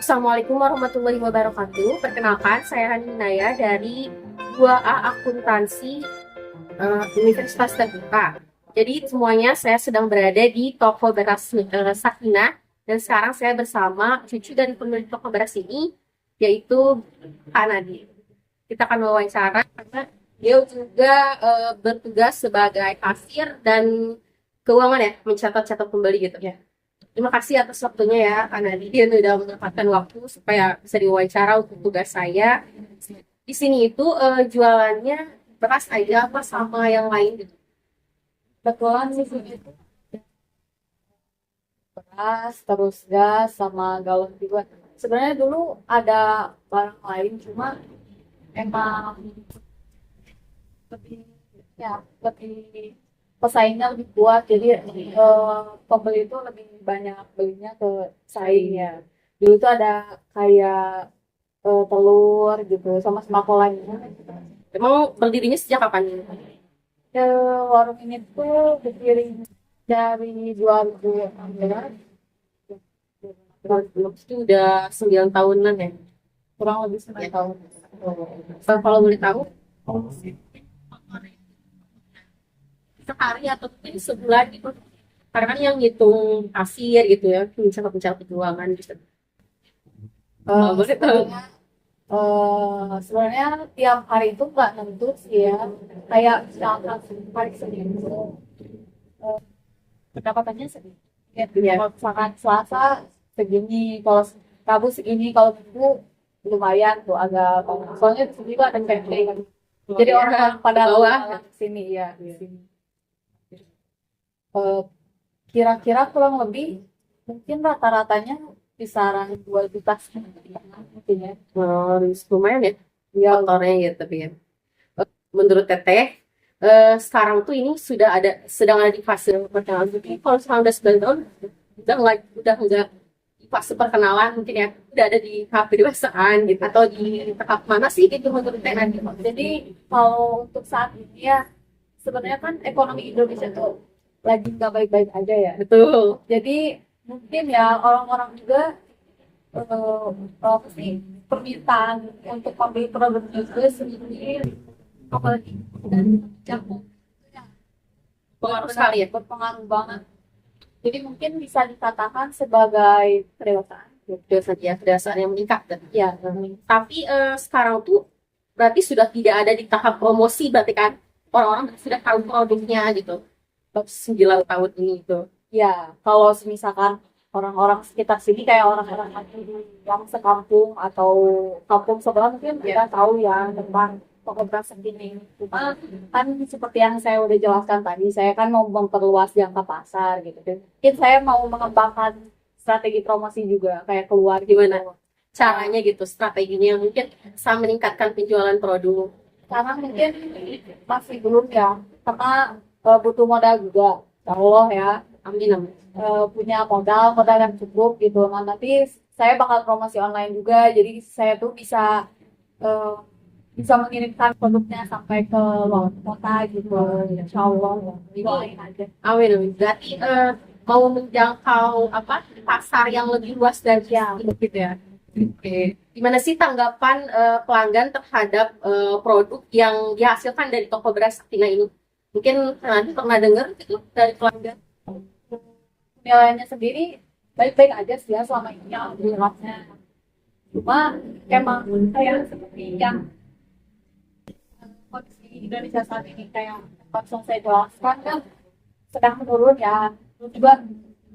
Assalamualaikum warahmatullahi wabarakatuh. Perkenalkan, saya Haninaya dari 2A Akuntansi Universitas Terbuka. Jadi semuanya saya sedang berada di toko beras Sakinah dan sekarang saya bersama cucu dari pemilik toko beras ini, yaitu Kak Nadi. Kita akan wawancara karena dia juga bertugas sebagai kasir dan keuangan ya, mencatat-catat pembeli gitu ya. Terima kasih atas waktunya ya, Kak Nadine udah menyempatkan waktu supaya bisa diwawancara untuk tugas saya. Di sini itu jualannya beras aja apa sama yang lain gitu. Kebetulan sih sini itu beras, terus gas, sama galon juga. Sebenarnya dulu ada barang lain, cuma emang lebih lebih pesaingnya lebih kuat, jadi pembeli itu lebih banyak belinya ke saingnya. Dulu tuh ada kayak telur gitu, sama sembako lainnya. Emang berdirinya sejak kapan? Warung ini tuh berdiri dari 2016, Belum itu udah 9 tahunan ya. kurang lebih 9 tahun. Kalau boleh tahu, sehari atau mungkin sebulan gitu. Karena kan yang ngitung kasir gitu ya, mencatat keuangan gitu. Eh, Boleh tahu. sebenarnya sebenarnya tiap hari itu nggak nentu sih ya. Kayak misalkan hari Senin itu eh, pendapatannya segini. Ya. Kalau misalkan Selasa segini, kalau Rabu segini, kalau Minggu lumayan tuh agak banyak. Soalnya di sini tuh ada camping. Jadi orang pada bawah. lewat sini ya, di sini. Eh, Kira-kira kurang lebih mungkin rata-ratanya kisaran 2 juta mungkin ya. Lumayan ya Ya, motornya gitu tapi ya. Menurut Teteh, sekarang tuh ini sudah ada sedang ada di fase perkenalan. Jadi kalau sekarang udah 9 tahun, udah enggak di fase perkenalan mungkin ya, udah ada di tahap kedewasaan gitu atau di tahap mana sih gitu menurut Teh nanti? jadi kalau untuk saat ini ya sebenarnya kan ekonomi Indonesia tuh lagi nggak baik-baik aja ya. Betul. Jadi mungkin ya orang-orang juga apa sih permintaan untuk membeli produk juga sedikit, apalagi dari jauh ya Pengaruh sekali ya. berpengaruh banget. Jadi mungkin bisa dikatakan sebagai kedewasaan. Kedewasaan yang meningkat kan. Ya, Tapi sekarang tuh berarti sudah tidak ada di tahap promosi berarti kan orang-orang sudah tahu produknya gitu. 9 tahun ini itu. ya kalau misalkan orang-orang sekitar sini kayak orang-orang yang sekampung atau kampung sebelah mungkin kita tahu ya tentang toko beras segini. Cuma kan seperti yang saya udah jelaskan tadi, saya kan mau memperluas jangka pasar gitu. Mungkin saya mau mengembangkan strategi promosi juga kayak keluar Gimana gitu. caranya gitu, strateginya yang mungkin bisa meningkatkan penjualan produk. Karena mungkin masih belum ya, karena butuh modal juga. Allah ya, Amin, amin. punya modal yang cukup gitu. Nah, nanti saya bakal promosi online juga, jadi saya tuh eh, bisa mengirimkan produknya sampai ke luar kota gitu. Insya Allah, ya. Doain aja. Amin, amin. Berarti mau menjangkau apa pasar yang lebih luas dari Ya, gitu ya. Oke. Gimana sih tanggapan pelanggan terhadap produk yang dihasilkan dari toko beras Sakina ini? Mungkin nanti pernah dengar gitu dari pelanggan. nilainya sendiri baik-baik aja sih ya selama ini alhamdulillahnya. Cuma emang kayak seperti yang kondisi Indonesia saat ini kayak langsung saya jelaskan kan sedang menurun ya. Terus juga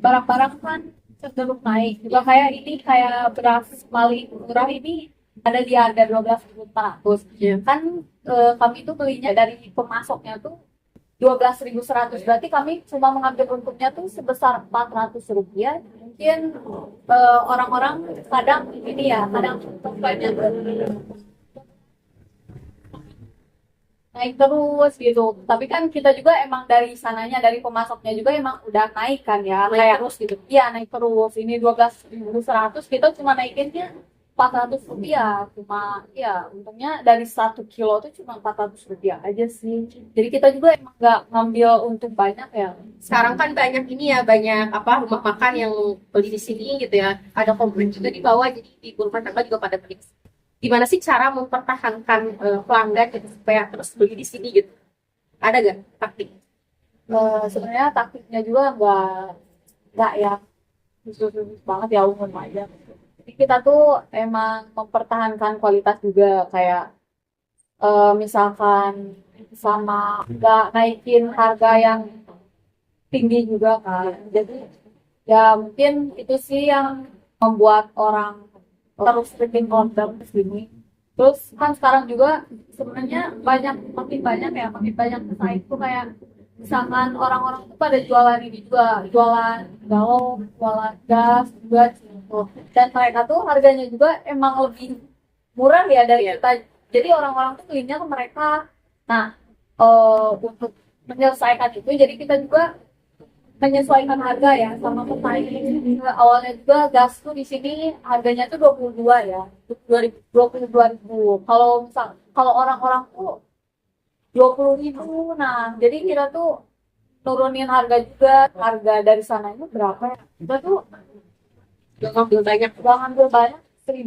barang-barang kan cenderung naik. Juga kayak ini kayak beras paling murah ini ada di harga 12.400. Iya. Kan kami tuh belinya dari pemasoknya tuh 12.100, berarti kami cuma mengambil untungnya tuh sebesar Rp400. Mungkin orang-orang kadang ini ya kadang banyak naik terus gitu. Tapi kan kita juga emang dari sananya dari pemasoknya juga emang udah naik kan ya. Naik Kayak terus gitu. iya naik terus. Ini 12.100 kita cuma naikinnya Rp400 cuma ya untungnya dari 1 kilo tuh cuma Rp400 aja sih. Jadi kita juga emang nggak ngambil untung banyak ya. Sekarang kan banyak ini ya, banyak apa rumah makan yang beli di sini gitu ya. Ada komplain juga di bawah, jadi di rumah tangga juga pada beli. Gimana sih cara mempertahankan pelanggan gitu supaya terus beli di sini gitu? Ada gak taktik? Sebenarnya taktiknya juga nggak yang khusus banget ya, umum aja. Jadi kita tuh emang mempertahankan kualitas juga kayak misalkan sama nggak naikin harga yang tinggi juga kan. Jadi ya mungkin itu sih yang membuat orang terus bikin order ke sini. Terus kan sekarang juga sebenarnya makin banyak ya, makin banyak pesaing tuh kayak misalkan orang-orang tuh pada jualan ini juga, jualan galon, jualan gas juga gitu. Dan mereka tuh harganya juga emang lebih murah ya dari Iya. kita. Jadi orang-orang tuh belinya ke mereka. Nah, untuk menyelesaikan itu, jadi kita juga menyesuaikan harga ya sama pesaing. Awalnya juga gas tuh di sini harganya tuh 22 ya, 22.000. Kalau orang-orang tuh 20.000. Nah, jadi kita tuh turunin harga juga. Harga dari sana itu berapa ya? Kita tuh Gak ngambil banyak. udah ngambil banyak 1.000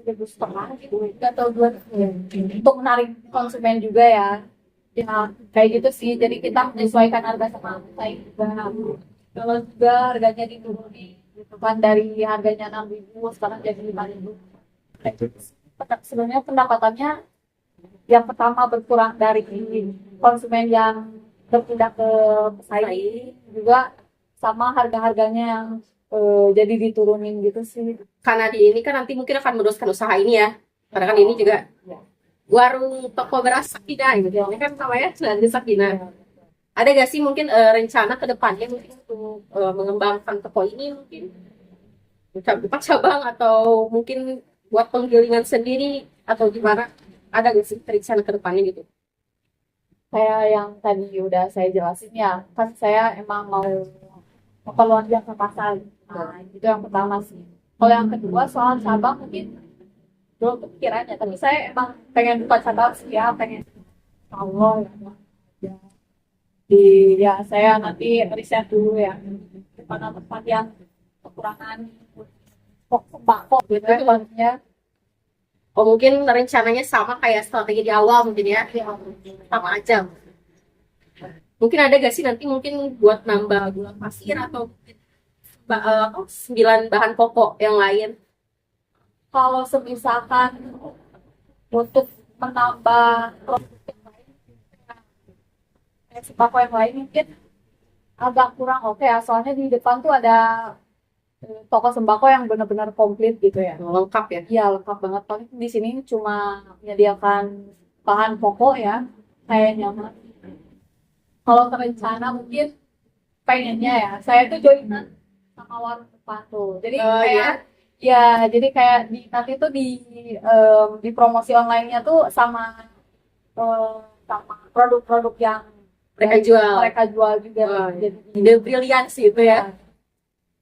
1.500 gitu, atau 2.000 untuk menarik konsumen juga ya. Ya kayak gitu sih, jadi kita menyesuaikan harga sama pesaing juga. Kalau juga harganya diturunin gitu kan, dari harganya 6.000 sekarang jadi 5.000. Kayak gitu sih. Sebenarnya pendapatannya yang pertama berkurang dari konsumen yang berpindah ke pesaing, juga sama harga-harganya yang jadi diturunin gitu sih. Karena di ini kan nanti mungkin akan meneruskan usaha ini ya. Karena kan ini juga warung toko beras Sakina gitu. Ini kan namanya di Sakina. Ada gak sih mungkin rencana ke depannya mungkin untuk mengembangkan toko ini mungkin buka cabang atau mungkin buat penggilingan sendiri atau gimana? Ada gak sih rencana ke depannya gitu? Kayak yang tadi udah saya jelasin ya, kan saya emang mau keluar ke pasar. Nah, itu yang pertama sih. Kalau yang kedua soal cabang mungkin belum kepikirannya, tapi saya emang pengen buka cabang sih ya, pengen. Allah ya. Di ya saya nanti riset dulu ya di mana tempat yang kekurangan sembako gitu ya maksudnya. Oh mungkin rencananya sama kayak strategi di awal mungkin ya, sama aja. Mungkin ada gak sih nanti mungkin buat nambah gula pasir atau 9 bahan pokok yang lain? Kalau semisalkan untuk menambah produk yang lain, sembako yang lain mungkin agak kurang oke ya, soalnya di depan tuh ada toko sembako yang benar-benar komplit gitu ya. Lengkap ya. Iya, lengkap banget. Paling di sini cuma menyediakan bahan pokok ya, kayaknya mah. Kalau terencana mungkin pengennya ya, saya tuh joinan sama warung depan tuh. Jadi Oh, kayak ya, jadi kayak nanti tuh di promosi online-nya tuh sama sama produk-produk yang mereka jual. mereka jual juga. Wah, Jadi ide brilian sih itu ya.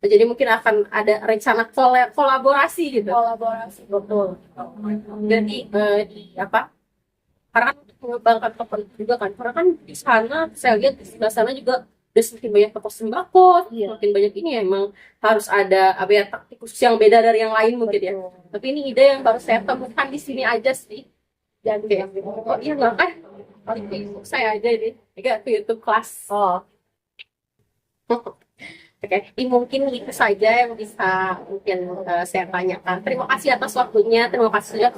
Jadi mungkin akan ada rencana kolaborasi gitu. kolaborasi betul. Jadi di apa? Karena kan untuk mengembangkan toko itu juga kan. Karena kan di sana saya lihat di sebelah sana juga udah semakin banyak toko sembako, Iya. semakin banyak ini ya, emang harus ada apa ya taktik khusus yang beda dari yang lain mungkin ya. Betul. Tapi ini ide yang baru saya temukan di sini aja sih. Jadi Oke. Oh iya nggak kan? Paling ke YouTube saya aja ini. Enggak ke YouTube kelas. oh Oke, ini mungkin itu saja yang bisa mungkin saya tanyakan. Terima kasih atas waktunya, terima kasih sudah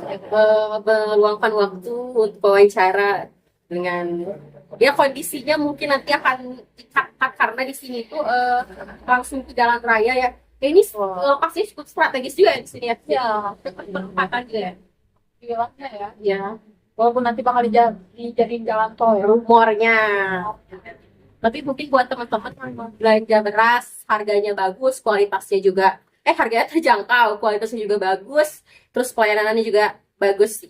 meluangkan waktu untuk wawancara dengan ya kondisinya mungkin nanti akan dikat karena di sini itu langsung ke jalan raya ya. Ini lokasinya cukup strategis juga ya di sini ya. ya, Dekat perempatan juga ya. bilangnya ya. Ya, Walaupun nanti bakal dijadiin jalan tol ya. rumornya. Tapi mungkin buat teman-teman yang mau belanja beras, harganya bagus, kualitasnya juga, harganya terjangkau, kualitasnya juga bagus, terus pelayanannya juga bagus,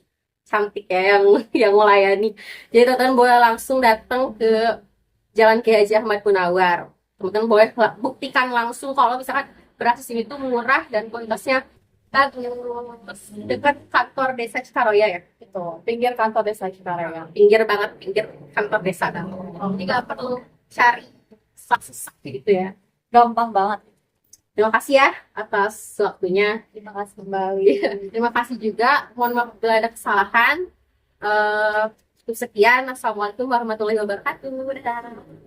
cantik ya yang yang melayani. Jadi teman-teman boleh langsung datang ke Jalan Kiai Haji Ahmad Munawar. Teman-teman boleh buktikan langsung kalau misalkan beras di sini tuh murah dan kualitasnya Bagus. Dekat kantor desa Cikaroya ya? Itu pinggir kantor desa Cikaraya. Pinggir banget, pinggir kantor desa kan. Jadi nggak perlu cari susah gitu ya. Gampang banget. Terima kasih ya atas waktunya. Terima kasih kembali. Terima kasih juga. Mohon maaf bila ada kesalahan. Cukup sekian. Assalamualaikum warahmatullahi wabarakatuh. Dadah.